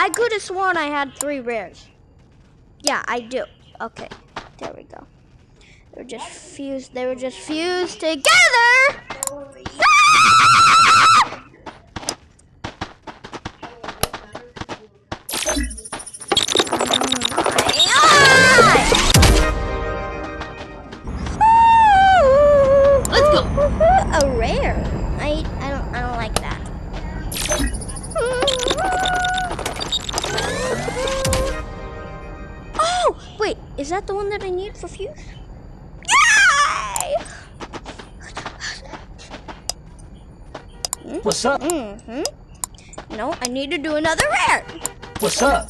I could have sworn I had 3 rares. Yeah, I do. Okay, there we go. They were just fused. They were just fused together. Let's go. A rare. I don't like that. Oh wait, is that the one that I need for fuse? Yay! What's up? No, I need to do another rare. What's up?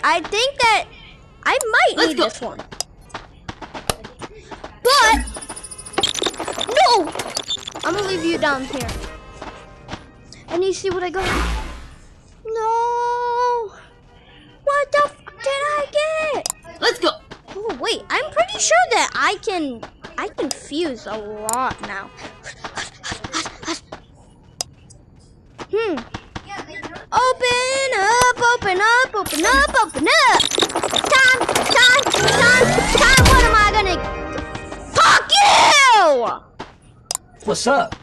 I think that I might need this one. But no! I'm gonna leave you down here. I need to see what I got. No! What the f did I get? Let's go. Oh wait, I'm pretty sure that I can fuse a lot now. Open up, open up, open up, open up. Time. What am I gonna? Fuck you! What's up?